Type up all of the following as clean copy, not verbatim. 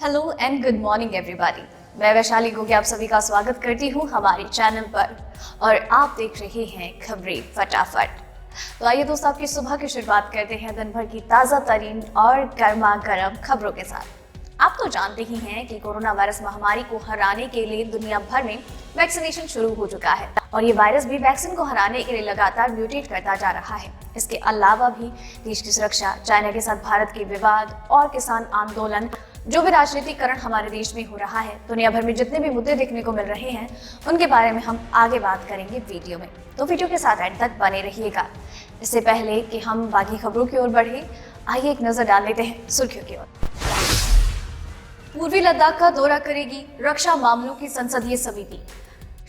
Hello and good morning everybody. मैं वैशाली गोगे आप सभी का स्वागत करती हूँ हमारे चैनल पर और आप देख रहे हैं खबरें फटाफट। तो आइए दोस्तों, आपकी सुबह की शुरुआत करते हैं दिन भर की ताज़ा तरीन और गर्मा गर्म खबरों के साथ। आप तो जानते ही हैं कि कोरोना वायरस महामारी को हराने के लिए दुनिया भर में वैक्सीनेशन शुरू हो चुका है और ये वायरस भी वैक्सीन को हराने के लिए लगातार म्यूटेट करता जा रहा है। इसके अलावा भी देश की सुरक्षा, चाइना के साथ भारत के विवाद और किसान आंदोलन, जो भी राजनीतिकरण हमारे देश में हो रहा है, दुनिया भर में जितने भी मुद्दे देखने को मिल रहे हैं उनके बारे में हम आगे बात करेंगे वीडियो में। तो वीडियो के साथ एंड तक बने रहिएगा। इससे पहले कि हम बाकी खबरों की ओर बढ़े, आइए एक नजर डाल लेते हैं सुर्खियों की ओर। पूर्वी लद्दाख का दौरा करेगी रक्षा मामलों की संसदीय समिति।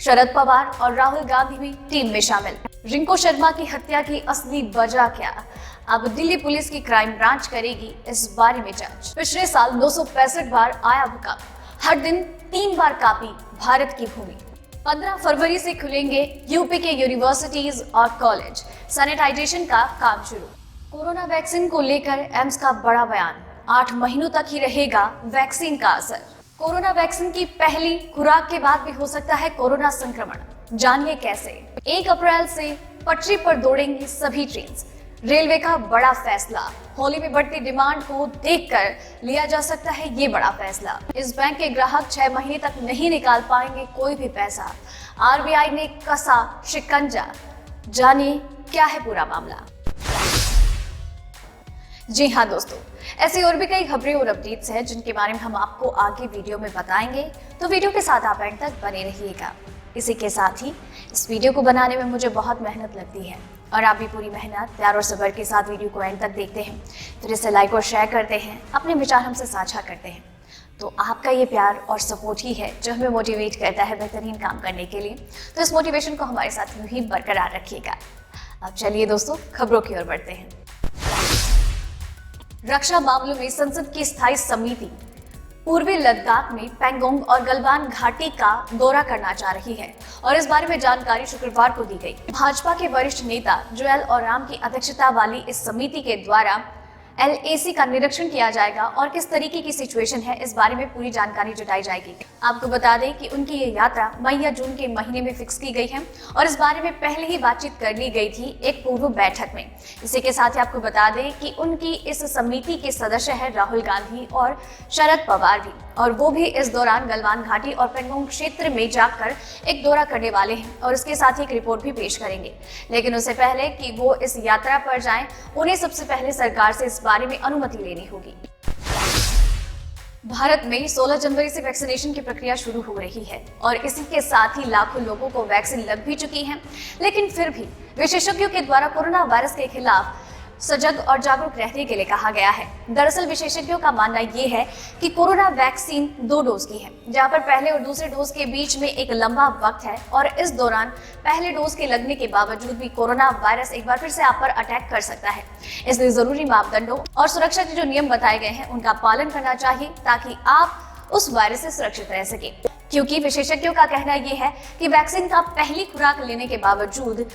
शरद पवार और राहुल गांधी भी टीम में शामिल। रिंकू शर्मा की हत्या की असली वजह क्या? अब दिल्ली पुलिस की क्राइम ब्रांच करेगी इस बारे में जांच। पिछले साल 265 बार आया भूकंप, हर दिन 3 बार कांपी भारत की भूमि। 15 फरवरी से खुलेंगे यूपी के यूनिवर्सिटीज और कॉलेज, सैनिटाइजेशन का काम शुरू। कोरोना वैक्सीन को लेकर एम्स का बड़ा बयान, 8 महीनों तक ही रहेगा वैक्सीन का असर। कोरोना वैक्सीन की पहली खुराक के बाद भी हो सकता है कोरोना संक्रमण, जानिए कैसे। 1 अप्रैल से पटरी पर दौड़ेंगी सभी ट्रेन। रेलवे का बड़ा फैसला, होली में बढ़ती डिमांड को देखकर लिया जा सकता है ये बड़ा फैसला। इस बैंक के ग्राहक 6 महीने तक नहीं निकाल पाएंगे कोई भी पैसा, आरबीआई ने कसा शिकंजा, जानिए क्या है पूरा मामला। जी हाँ दोस्तों, ऐसी और भी कई खबरें और अपडेट्स हैं जिनके बारे में हम आपको आगे वीडियो में बताएंगे, तो वीडियो के साथ आप एंड तक बने रहिएगा। इसी के साथ ही इस वीडियो को बनाने में मुझे बहुत मेहनत लगती है और आप भी पूरी मेहनत, प्यार और सब्र के साथ वीडियो को एंड तक देखते हैं, फिर इसे लाइक और शेयर करते हैं, अपने विचार हमसे साझा करते हैं। तो आपका ये प्यार और सपोर्ट ही है जो हमें मोटिवेट करता है बेहतरीन काम करने के लिए। तो इस मोटिवेशन को हमारे साथ यूं ही बरकरार रखिएगा। अब चलिए दोस्तों, खबरों की ओर बढ़ते हैं। रक्षा मामलों में संसद की स्थायी समिति पूर्वी लद्दाख में पैंगोंग और गलवान घाटी का दौरा करना चाह रही है और इस बारे में जानकारी शुक्रवार को दी गई। भाजपा के वरिष्ठ नेता जोएल ओराम की अध्यक्षता वाली इस समिति के द्वारा LAC का निरीक्षण किया जाएगा और किस तरीके की सिचुएशन है इस बारे में पूरी जानकारी जुटाई जाएगी। आपको बता दें कि उनकी ये यात्रा मई या जून के महीने में फिक्स की गई है और इस बारे में पहले ही बातचीत कर ली गई थी एक पूर्व बैठक में। इसी के साथ ही आपको बता दें कि उनकी इस समिति के सदस्य है राहुल गांधी और शरद पवार भी, और वो भी इस दौरान गलवान घाटी और पैंगोंग क्षेत्र में जाकर एक दौरा करने वाले हैं और इसके साथ ही एक रिपोर्ट भी पेश करेंगे। लेकिन उससे पहले कि वो इस यात्रा पर जाएं, उन्हें सबसे पहले सरकार से इस बारे में अनुमति लेनी होगी। भारत में 16 जनवरी से वैक्सीनेशन की प्रक्रिया शुरू हो रही है और इसी के साथ ही लाखों लोगों को वैक्सीन लग भी चुकी है, लेकिन फिर भी विशेषज्ञों के द्वारा कोरोना वायरस के खिलाफ सजग और जागरूक रहने के लिए कहा गया है। दरअसल विशेषज्ञों का मानना यह है कि कोरोना वैक्सीन 2 डोज की है, जहां पर पहले और दूसरे डोज के बीच में एक लंबा वक्त है और इस दौरान पहले डोज के लगने के बावजूद भी कोरोना वायरस एक बार फिर से आप पर अटैक कर सकता है। इसलिए जरूरी मापदंडों और सुरक्षा के जो नियम बताए गए हैं उनका पालन करना चाहिए ताकि आप उस वायरस से सुरक्षित रह सके। क्योंकि विशेषज्ञों का कहना यह है कि वैक्सीन का पहली खुराक लेने के बावजूद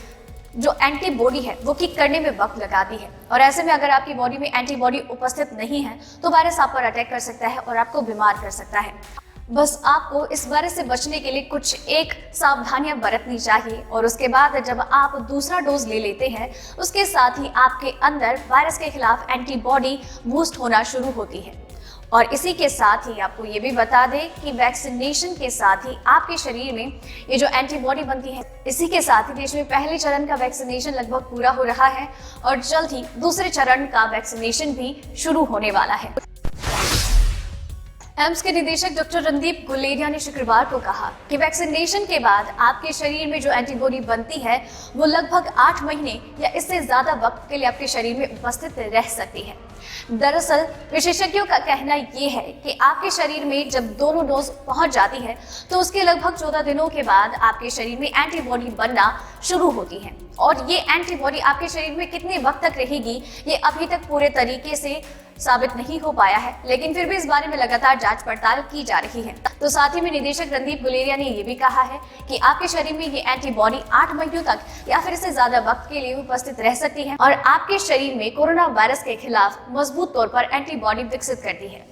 जो एंटीबॉडी है वो किक करने में वक्त लगाती है और ऐसे में अगर आपकी बॉडी में एंटीबॉडी उपस्थित नहीं है तो वायरस आप पर अटैक कर सकता है और आपको बीमार कर सकता है। बस आपको इस वायरस से बचने के लिए कुछ एक सावधानियां बरतनी चाहिए और उसके बाद जब आप दूसरा डोज ले लेते हैं उसके साथ ही आपके अंदर वायरस के खिलाफ एंटीबॉडी बूस्ट होना शुरू होती है। और इसी के साथ ही आपको ये भी बता दें कि वैक्सीनेशन के साथ ही आपके शरीर में ये जो एंटीबॉडी बनती है, इसी के साथ ही देश में पहले चरण का वैक्सीनेशन लगभग पूरा हो रहा है और जल्द ही दूसरे चरण का वैक्सीनेशन भी शुरू होने वाला है। एम्स के निदेशक डॉक्टर रणदीप गुलेरिया ने शुक्रवार को कहा कि वैक्सीनेशन के बाद आपके शरीर में जो एंटीबॉडी बनती है वो लगभग 8 महीने या इससे ज्यादा वक्त के लिए आपके शरीर में उपस्थित रह सकती है। दरअसल विशेषज्ञों का कहना ये है कि आपके शरीर में जब दोनों डोज पहुंच जाती है तो उसके लगभग 14 दिनों के बाद आपके शरीर में एंटीबॉडी बनना शुरू होती है और ये एंटीबॉडी आपके शरीर में कितने वक्त तक रहेगी ये अभी तक पूरे तरीके से साबित नहीं हो पाया है, लेकिन फिर भी इस बारे में लगातार जांच पड़ताल की जा रही है। तो साथ ही में निदेशक रणदीप गुलेरिया ने ये भी कहा है कि आपके शरीर में ये एंटीबॉडी 8 महीनों तक या फिर इससे ज्यादा वक्त के लिए उपस्थित रह सकती है और आपके शरीर में कोरोना वायरस के खिलाफ मजबूत तौर पर एंटीबॉडी विकसित करती है।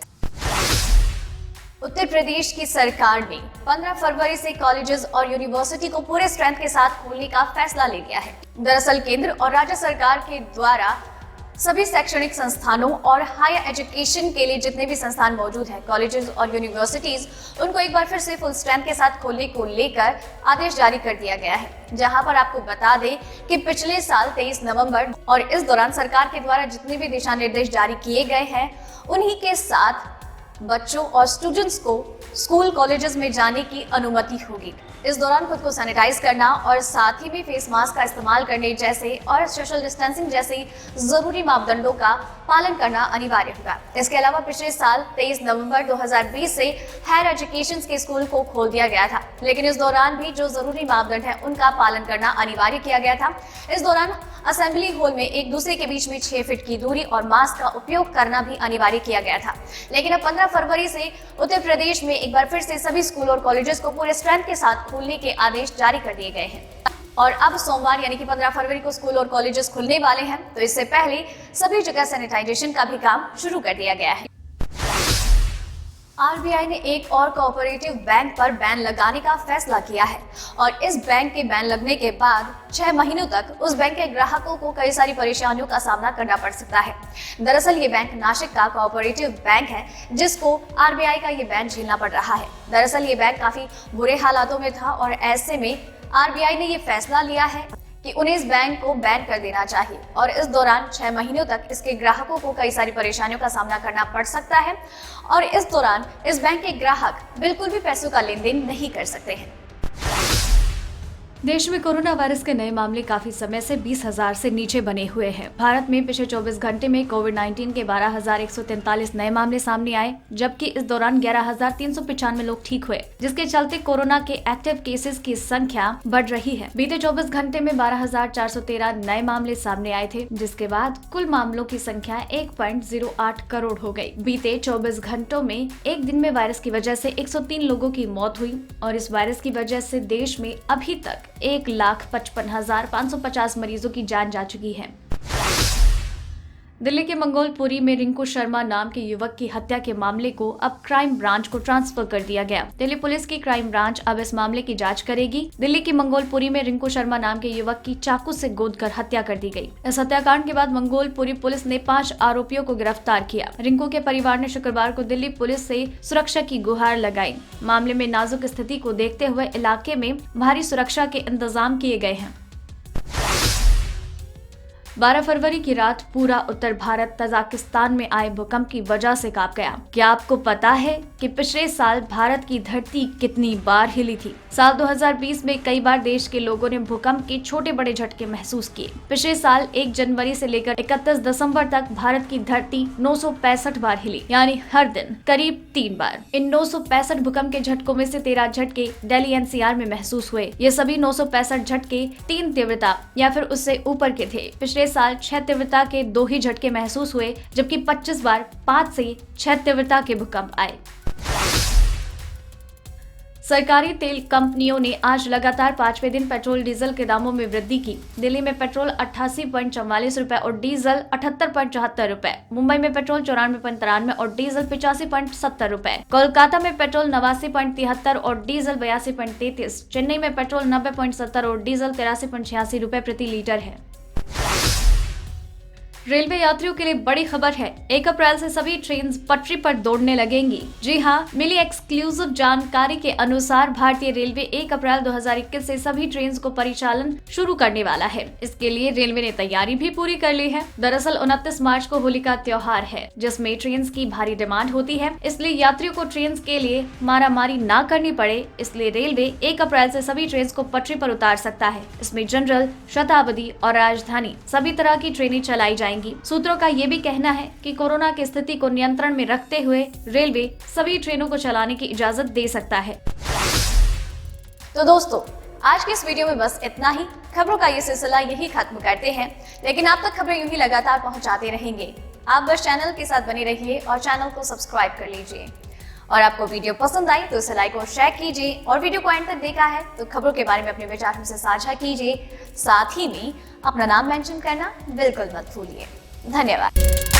उत्तर प्रदेश की सरकार ने 15 फरवरी से कॉलेजेस और यूनिवर्सिटी को पूरे स्ट्रेंथ के साथ खोलने का फैसला ले लिया है। दरअसल केंद्र और राज्य सरकार के द्वारा सभी शैक्षणिक संस्थानों और हायर एजुकेशन के लिए जितने भी संस्थान मौजूद हैं, कॉलेजेस और यूनिवर्सिटीज, उनको एक बार फिर से फुल स्ट्रेंथ के साथ खोलने को लेकर आदेश जारी कर दिया गया है। जहां पर आपको बता दें कि पिछले साल 23 नवंबर और इस दौरान सरकार के द्वारा जितने भी दिशा निर्देश जारी किए गए हैं, उन्हीं के साथ बच्चों और स्टूडेंट्स को स्कूल कॉलेजेस में जाने की अनुमति होगी। इस दौरान खुद को सैनिटाइज करना और साथ ही में फेस मास्क का इस्तेमाल करने जैसे और सोशल डिस्टेंसिंग जैसे जरूरी मापदंडों का पालन करना अनिवार्य होगा। इसके अलावा पिछले साल 23 नवंबर 2020 से हायर एजुकेशन के स्कूल को खोल दिया गया था, लेकिन इस दौरान भी जो जरूरी मापदंड है उनका पालन करना अनिवार्य किया गया था। इस दौरान असेंबली हॉल में एक दूसरे के बीच में 6 फीट की दूरी और मास्क का उपयोग करना भी अनिवार्य किया गया था। लेकिन अब 15 फरवरी से उत्तर प्रदेश में एक बार फिर से सभी स्कूल और कॉलेजेस को पूरे स्ट्रेंथ के साथ खोलने के आदेश जारी कर दिए गए हैं और अब सोमवार यानी कि 15 फरवरी को स्कूल और कॉलेजेस खुलने वाले हैं, तो इससे पहले सभी जगह सैनिटाइजेशन का भी काम शुरू कर दिया गया है। आरबीआई ने एक और कोऑपरेटिव बैंक पर बैन लगाने का फैसला किया है और इस बैंक के बैन लगने के बाद 6 महीनों तक उस बैंक के ग्राहकों को कई सारी परेशानियों का सामना करना पड़ सकता है। दरअसल ये बैंक नासिक का कोऑपरेटिव बैंक है जिसको आरबीआई का ये बैन झेलना पड़ रहा है। दरअसल ये बैंक काफी बुरे हालातों में था और ऐसे में आरबीआई ने ये फैसला लिया है कि उन्हें इस बैंक को बैन कर देना चाहिए और इस दौरान 6 महीनों तक इसके ग्राहकों को कई सारी परेशानियों का सामना करना पड़ सकता है और इस दौरान इस बैंक के ग्राहक बिल्कुल भी पैसों का लेन देन नहीं कर सकते हैं। देश में कोरोना वायरस के नए मामले काफी समय से 20,000 से नीचे बने हुए हैं। भारत में पिछले 24 घंटे में कोविड-19 के 12,143 नए मामले सामने आए, जबकि इस दौरान 11,395 लोग ठीक हुए, जिसके चलते कोरोना के एक्टिव केसेस की संख्या बढ़ रही है। बीते 24 घंटे में 12,413 नए मामले सामने आए थे, जिसके बाद कुल मामलों की संख्या 1.08 करोड़ हो गयी। बीते 24 घंटों में एक दिन में वायरस की वजह से 103 लोगों की मौत हुई और इस वायरस की वजह से देश में अभी तक 1,55,550 मरीजों की जान जा चुकी है। दिल्ली के मंगोलपुरी में रिंकू शर्मा नाम के युवक की हत्या के मामले को अब क्राइम ब्रांच को ट्रांसफर कर दिया गया। दिल्ली पुलिस की क्राइम ब्रांच अब इस मामले की जांच करेगी। दिल्ली के मंगोलपुरी में रिंकू शर्मा नाम के युवक की चाकू से गोदकर हत्या कर दी गई। इस हत्याकांड के बाद मंगोलपुरी पुलिस ने 5 आरोपियों को गिरफ्तार किया। रिंकू के परिवार ने शुक्रवार को दिल्ली पुलिस से सुरक्षा की गुहार लगाई। मामले में नाजुक स्थिति को देखते हुए इलाके में भारी सुरक्षा के इंतजाम किए गए हैं। 12 फरवरी की रात पूरा उत्तर भारत तजाकिस्तान में आए भूकंप की वजह से कांप गया। क्या आपको पता है कि पिछले साल भारत की धरती कितनी बार हिली थी? साल 2020 में कई बार देश के लोगों ने भूकंप के छोटे बड़े झटके महसूस किए। पिछले साल 1 जनवरी से लेकर 31 दिसंबर तक भारत की धरती 965 बार हिली, यानी हर दिन करीब 3 बार। इन 965 भूकंप के झटकों में से 13 झटके दिल्ली एनसीआर में महसूस हुए। ये सभी 965 झटके 3 तीव्रता या फिर उससे ऊपर के थे। पिछले साल 6 तीव्रता के 2 ही झटके महसूस हुए, जबकि 25 बार 5 से 6 तीव्रता के भूकंप आए। सरकारी तेल कंपनियों ने आज लगातार 5वें दिन पेट्रोल डीजल के दामों में वृद्धि की। दिल्ली में पेट्रोल 88.44 रुपए और डीजल 78.74 रुपए। मुंबई में पेट्रोल 94.93 और डीजल 85.70 रुपए। कोलकाता में पेट्रोल 89.73 और डीजल 82.33। चेन्नई में पेट्रोल 90.70 और डीजल 83.86 रुपए प्रति लीटर है। रेलवे यात्रियों के लिए बड़ी खबर है। 1 अप्रैल से सभी ट्रेन पटरी पर दौड़ने लगेंगी। जी हां, मिली एक्सक्लूसिव जानकारी के अनुसार भारतीय रेलवे 1 अप्रैल 2021 से सभी ट्रेन को परिचालन शुरू करने वाला है। इसके लिए रेलवे ने तैयारी भी पूरी कर ली है। दरअसल 29 मार्च को होलिका त्योहार है, जिसमें ट्रेन की भारी डिमांड होती है, इसलिए यात्रियों को ट्रेन के लिए मारामारी न करनी पड़े, इसलिए रेलवे 1 अप्रैल से सभी ट्रेन को पटरी पर उतार सकता है। इसमें जनरल, शताब्दी और राजधानी सभी तरह की ट्रेनें चलाई जाएंगी। सूत्रों का ये भी कहना है कि कोरोना की स्थिति को नियंत्रण में रखते हुए रेलवे सभी ट्रेनों को चलाने की इजाजत दे सकता है। तो दोस्तों, आज के इस वीडियो में बस इतना ही। खबरों का ये सिलसिला यही खत्म करते हैं, लेकिन आप तक खबरें यूं ही लगातार पहुंचाते रहेंगे। आप बस चैनल के साथ बने रहिए और चैनल को सब्सक्राइब कर लीजिए। और आपको वीडियो पसंद आई तो इसे लाइक और शेयर कीजिए, और वीडियो को एंड तक देखा है तो खबरों के बारे में अपने विचार हमसे साझा कीजिए। साथ ही में अपना नाम मेंशन करना बिल्कुल मत भूलिए। धन्यवाद।